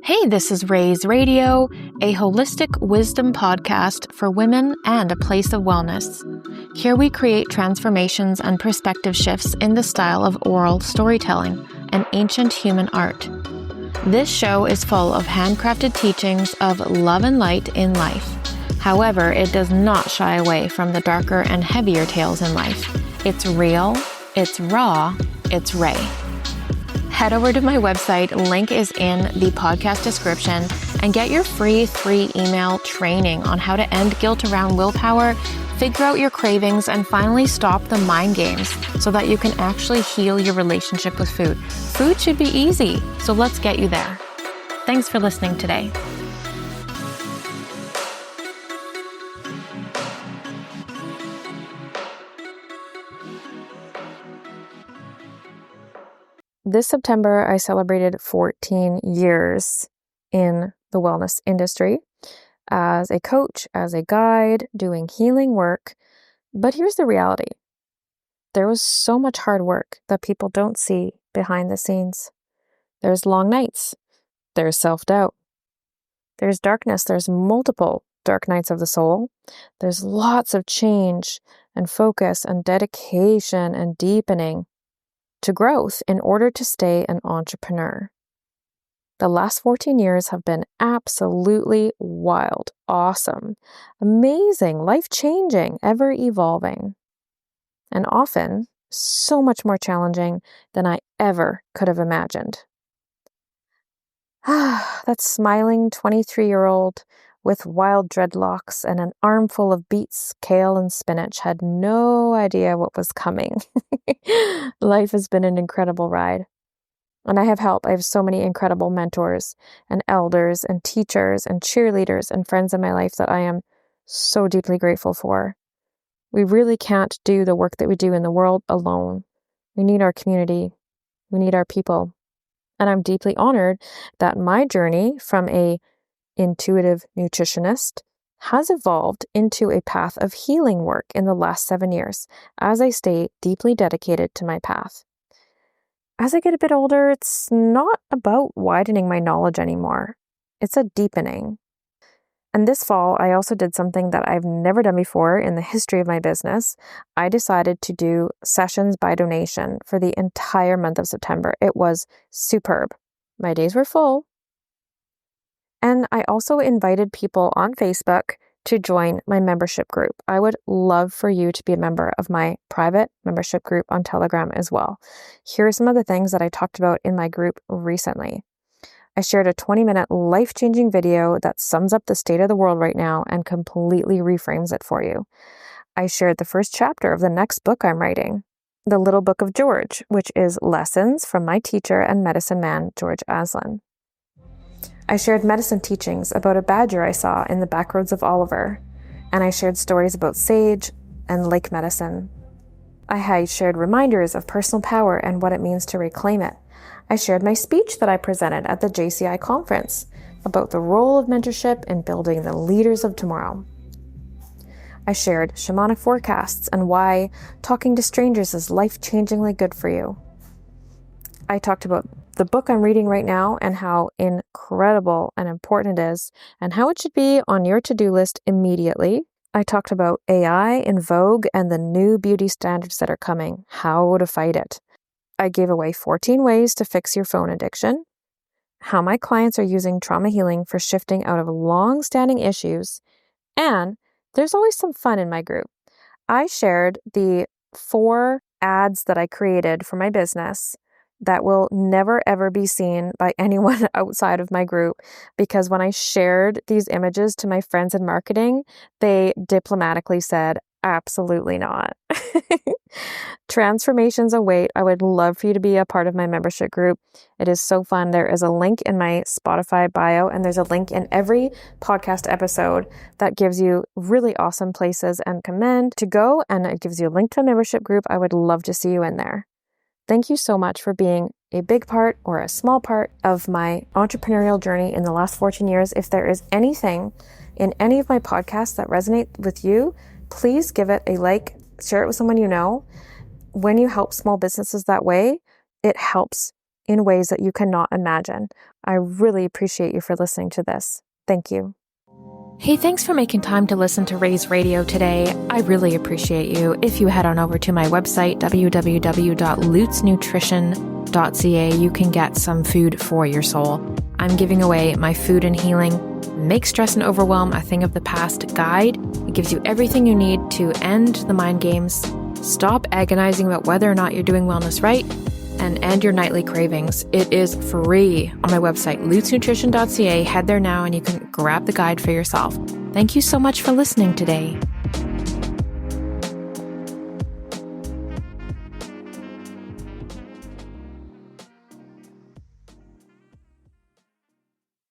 Hey, this is Raise Radio, a holistic wisdom podcast for women and a place of wellness. Here we create transformations and perspective shifts in the style of oral storytelling, an ancient human art. This show is full of handcrafted teachings of love and light in life. However, it does not shy away from the darker and heavier tales in life. It's real, it's raw, it's Ray. Head over to my website, link is in the podcast description, and get your free 3-email training on how to end guilt around willpower, figure out your cravings, and finally stop the mind games so that you can actually heal your relationship with food. Food should be easy, so let's get you there. Thanks for listening today. This September, I celebrated 14 years in the wellness industry as a coach, as a guide, doing healing work. But here's the reality. There was so much hard work that people don't see behind the scenes. There's long nights. There's self-doubt. There's darkness. There's multiple dark nights of the soul. There's lots of change and focus and dedication and deepening to growth in order to stay an entrepreneur. The last 14 years have been absolutely wild, awesome, amazing, life-changing, ever-evolving, and often so much more challenging than I ever could have imagined. That smiling 23-year-old with wild dreadlocks and an armful of beets, kale, and spinach had no idea what was coming. Life has been an incredible ride. And I have help. I have so many incredible mentors and elders and teachers and cheerleaders and friends in my life that I am so deeply grateful for. We really can't do the work that we do in the world alone. We need our community. We need our people. And I'm deeply honored that my journey from a intuitive nutritionist has evolved into a path of healing work in the last 7 years as I stay deeply dedicated to my path. As I get a bit older, it's not about widening my knowledge anymore. It's a deepening. And this fall, I also did something that I've never done before in the history of my business. I decided to do sessions by donation for the entire month of September. It was superb. My days were full. And I also invited people on Facebook to join my membership group. I would love for you to be a member of my private membership group on Telegram as well. Here are some of the things that I talked about in my group recently. I shared a 20-minute life-changing video that sums up the state of the world right now and completely reframes it for you. I shared the first chapter of the next book I'm writing, The Little Book of George, which is lessons from my teacher and medicine man, George Aslan. I shared medicine teachings about a badger I saw in the backroads of Oliver, and I shared stories about sage and lake medicine. I shared reminders of personal power and what it means to reclaim it. I shared my speech that I presented at the JCI conference about the role of mentorship in building the leaders of tomorrow. I shared shamanic forecasts and why talking to strangers is life-changingly good for you. I talked about the book I'm reading right now and how incredible and important it is and how it should be on your to-do list immediately. I talked about AI in vogue and the new beauty standards that are coming, how to fight it. I gave away 14 ways to fix your phone addiction, how my clients are using trauma healing for shifting out of long-standing issues, and there's always some fun in my group. I shared the 4 ads that I created for my business that will never ever be seen by anyone outside of my group, because when I shared these images to my friends in marketing, they diplomatically said, absolutely not. Transformations await. I would love for you to be a part of my membership group. It is so fun. There is a link in my Spotify bio, and there's a link in every podcast episode that gives you really awesome places and command to go, and it gives you a link to a membership group. I would love to see you in there. Thank you so much for being a big part or a small part of my entrepreneurial journey in the last 14 years. If there is anything in any of my podcasts that resonate with you, please give it a like, share it with someone you know. When you help small businesses that way, it helps in ways that you cannot imagine. I really appreciate you for listening to this. Thank you. Hey, thanks for making time to listen to Raise Radio today. I really appreciate you. If you head on over to my website, www.lutesnutrition.ca, you can get some food for your soul. I'm giving away my Food and Healing Make Stress and Overwhelm a Thing of the Past guide. It gives you everything you need to end the mind games, stop agonizing about whether or not you're doing wellness right, and end your nightly cravings. It is free on my website, lutesnutrition.ca. Head there now and you can grab the guide for yourself. Thank you so much for listening today.